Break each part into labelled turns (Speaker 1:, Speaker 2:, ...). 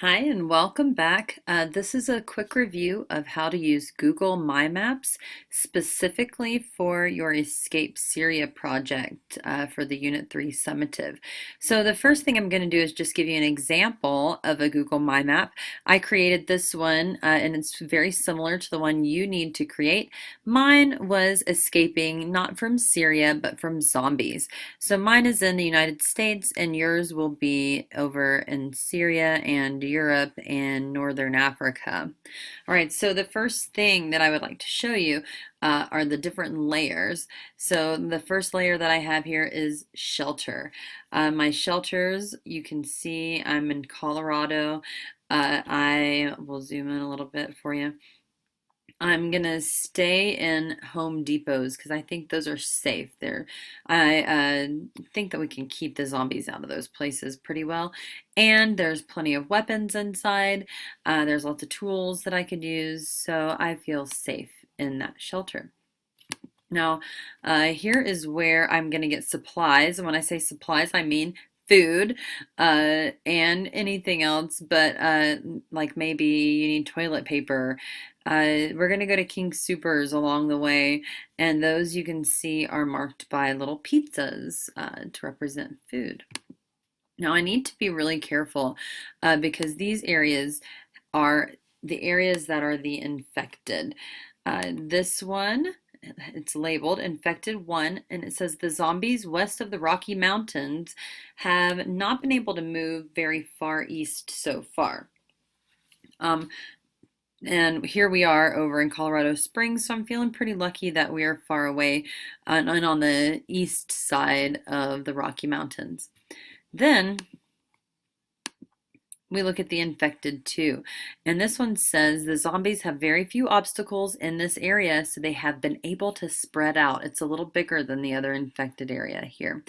Speaker 1: Hi and welcome back. This is a quick review of how to use Google My Maps specifically for your Escape Syria project for the Unit 3 summative. So the first thing I'm going to do is just give you an example of a Google My Map. I created this one and it's very similar to the one you need to create. Mine was escaping not from Syria but from zombies. So mine is in the United States and yours will be over in Syria and Europe and Northern Africa. All right, so the first thing that I would like to show you are the different layers. So the first layer that I have here is shelter. My shelters, you can see I'm in Colorado. I will zoom in a little bit for you. I'm gonna stay in Home Depots because I think those are safe. I think that we can keep the zombies out of those places pretty well. And there's plenty of weapons inside. There's lots of tools that I could use, so I feel safe in that shelter. Now, here is where I'm going to get supplies. And when I say supplies, I mean food and anything else, but like maybe you need toilet paper. We're going to go to King Supers along the way, and those you can see are marked by little pizzas to represent food. Now, I need to be really careful because these areas are the areas that are the infected. This one, it's labeled Infected 1, and it says the zombies west of the Rocky Mountains have not been able to move very far east so far. And here we are over in Colorado Springs, so I'm feeling pretty lucky that we are far away and on the east side of the Rocky Mountains. Then we look at the infected 2. And this one says the zombies have very few obstacles in this area, so they have been able to spread out. It's a little bigger than the other infected area here.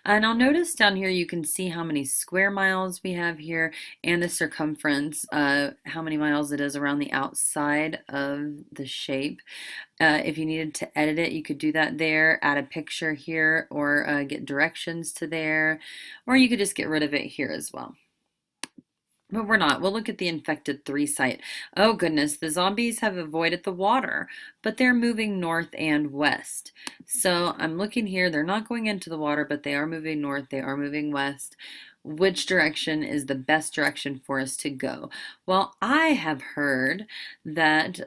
Speaker 1: And I'll notice down here you can see how many square miles we have here and the circumference, how many miles it is around the outside of the shape. If you needed to edit it, you could do that there, add a picture here, or get directions to there, or you could just get rid of it here as well. But we're not. We'll look at the infected 3 site. Oh goodness, the zombies have avoided the water, but they're moving north and west. So I'm looking here. They're not going into the water, but they are moving north. They are moving west. Which direction is the best direction for us to go? Well, I have heard that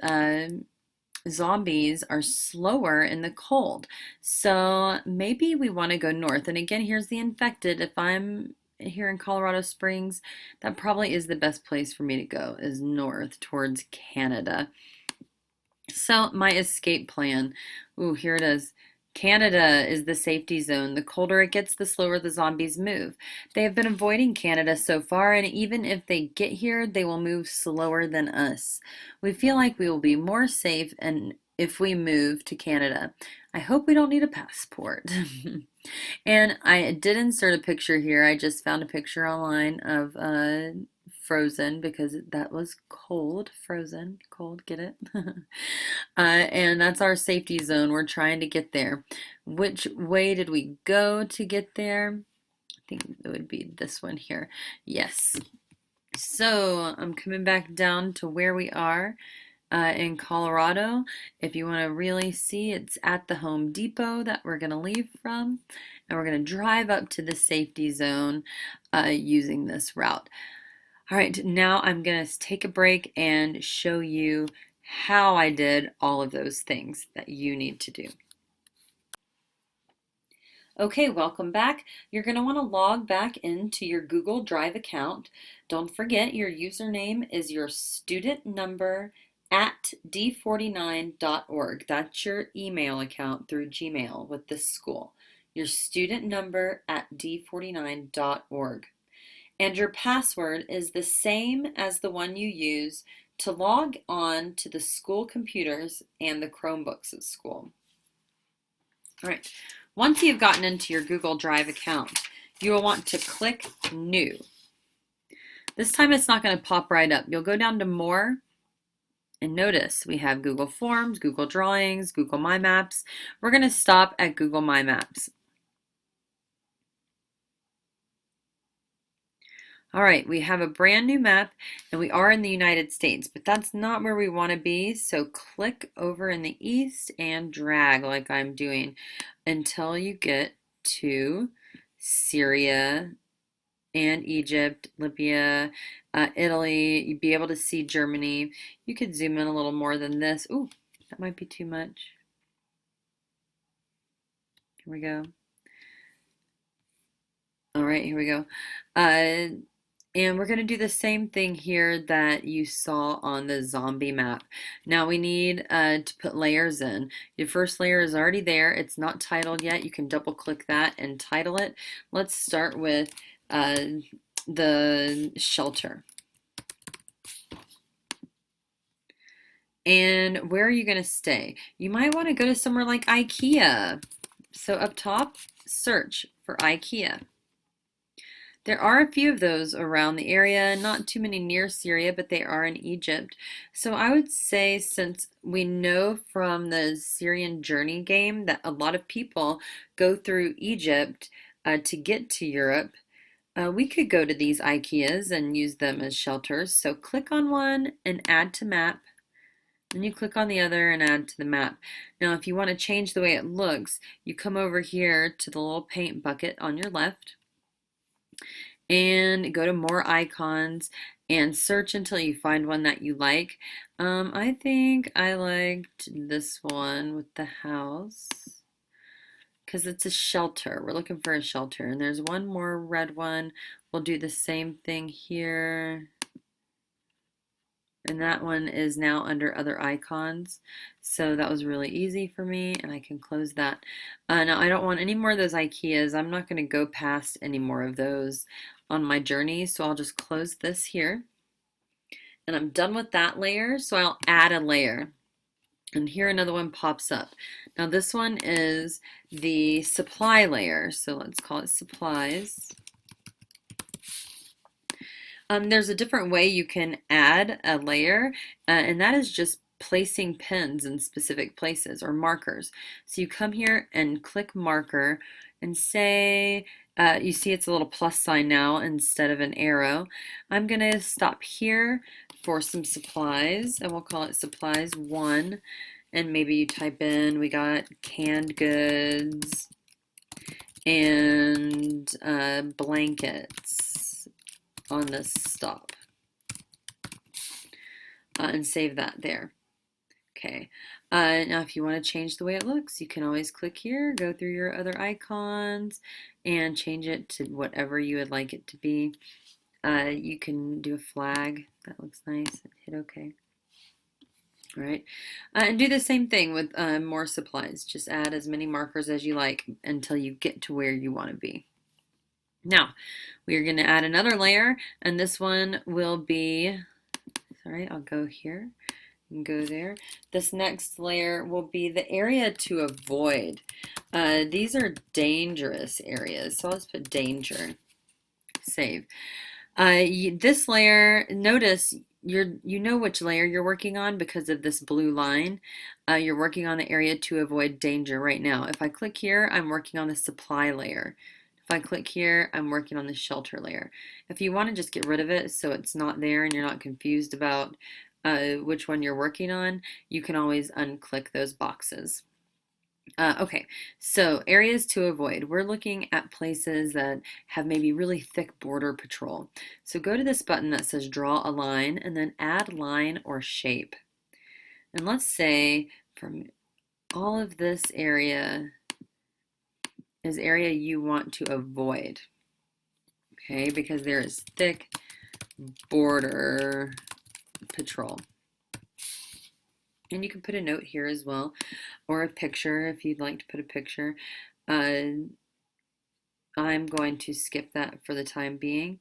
Speaker 1: zombies are slower in the cold. So maybe we want to go north. And again, here's the infected. If I'm here in Colorado Springs, that probably is the best place for me to go, is north towards Canada. So my escape plan, ooh, here it is. Canada is the safety zone. The colder it gets, the slower the zombies move. They have been avoiding Canada so far, and even if they get here, they will move slower than us. We feel like we will be more safe and if we move to Canada. I hope we don't need a passport. And I did insert a picture here. I just found a picture online of Frozen because that was cold. Frozen, cold, get it? And that's our safety zone. We're trying to get there. Which way did we go to get there? I think it would be this one here. Yes. So I'm coming back down to where we are in Colorado. If you want to really see, it's at the Home Depot that we're going to leave from. And we're going to drive up to the safety zone using this route. All right, now I'm going to take a break and show you how I did all of those things that you need to do. Okay, welcome back. You're going to want to log back into your Google Drive account. Don't forget your username is your student number at d49.org. That's your email account through Gmail with this school. Your student number at d49.org. And your password is the same as the one you use to log on to the school computers and the Chromebooks at school. All right, once you've gotten into your Google Drive account, you will want to click New. This time it's not going to pop right up. You'll go down to More, and notice we have Google Forms, Google Drawings, Google My Maps. We're going to stop at Google My Maps. All right, we have a brand new map and we are in the United States, but that's not where we want to be. So click over in the east and drag like I'm doing until you get to Syria and Egypt, Libya, Italy. You'd be able to see Germany. You could zoom in a little more than this. Ooh, that might be too much. Here we go. All right, here we go. And we're going to do the same thing here that you saw on the zombie map. Now we need to put layers in. Your first layer is already there. It's not titled yet. You can double click that and title it. Let's start with the shelter. And where are you going to stay? You might want to go to somewhere like IKEA. So up top, search for IKEA. There are a few of those around the area, not too many near Syria, but they are in Egypt. So I would say, since we know from the Syrian journey game that a lot of people go through Egypt to get to Europe, we could go to these IKEAs and use them as shelters. So click on one and add to map. Then you click on the other and add to the map. Now, if you want to change the way it looks, you come over here to the little paint bucket on your left and go to more icons and search until you find one that you like. I think I liked this one with the house because it's a shelter. We're looking for a shelter, and there's one more red one. We'll do the same thing here. And that one is now under other icons. So that was really easy for me, and I can close that. Now I don't want any more of those IKEAs. I'm not going to go past any more of those on my journey, so I'll just close this here. And I'm done with that layer, so I'll add a layer. And here another one pops up. Now this one is the supply layer, so let's call it supplies. There's a different way you can add a layer, and that is just placing pins in specific places or markers. So you come here and click marker and say, you see it's a little plus sign now instead of an arrow. I'm going to stop here for some supplies, and we'll call it supplies 1. And maybe you type in, we got canned goods and blankets on this stop, and save that there. Okay, now if you want to change the way it looks, you can always click here, go through your other icons, and change it to whatever you would like it to be. You can do a flag, that looks nice, hit OK. All right, and do the same thing with more supplies. Just add as many markers as you like until you get to where you want to be. Now, we are going to add another layer, and this one will be, sorry, I'll go here and go there. This next layer will be the area to avoid. These are dangerous areas, so let's put danger. Save. This layer, notice you know which layer you're working on because of this blue line. You're working on the area to avoid danger right now. If I click here, I'm working on the supply layer. If I click here, I'm working on the shelter layer. If you want to just get rid of it so it's not there and you're not confused about which one you're working on, you can always unclick those boxes. Okay, so areas to avoid. We're looking at places that have maybe really thick border patrol. So go to this button that says draw a line and then add line or shape. And let's say from all of this area is area you want to avoid. Okay, because there is thick border patrol. And you can put a note here as well, or a picture if you'd like to put a picture. I'm going to skip that for the time being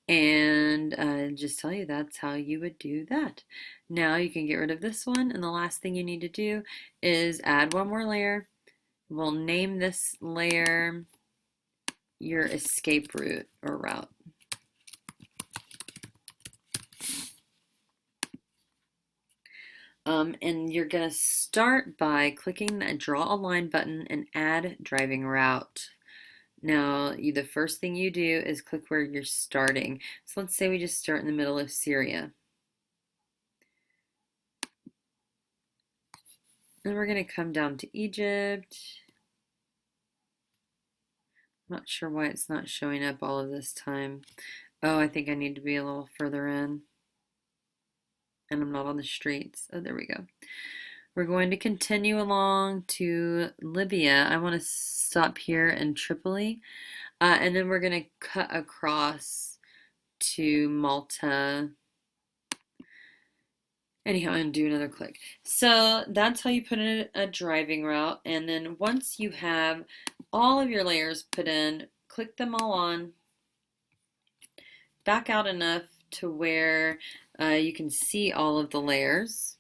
Speaker 1: and just tell you that's how you would do that. Now you can get rid of this one, and the last thing you need to do is add one more layer. We'll name this layer your escape route or route. And you're going to start by clicking the draw a line button and add driving route. Now, the first thing you do is click where you're starting. So let's say we just start in the middle of Syria. Then we're going to come down to Egypt. I'm not sure why it's not showing up all of this time. Oh, I think I need to be a little further in. And I'm not on the streets. Oh, there we go. We're going to continue along to Libya. I want to stop here in Tripoli. And then we're going to cut across to Malta. Anyhow, I'm going to do another click. So that's how you put in a driving route. And then once you have all of your layers put in, click them all on. Back out enough to where you can see all of the layers.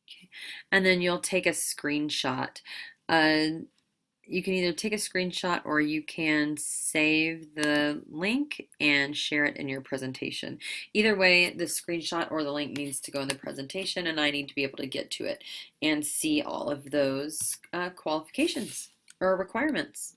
Speaker 1: Okay. And then you'll take a screenshot. You can either take a screenshot or you can save the link and share it in your presentation. Either way, the screenshot or the link needs to go in the presentation, and I need to be able to get to it and see all of those qualifications or requirements.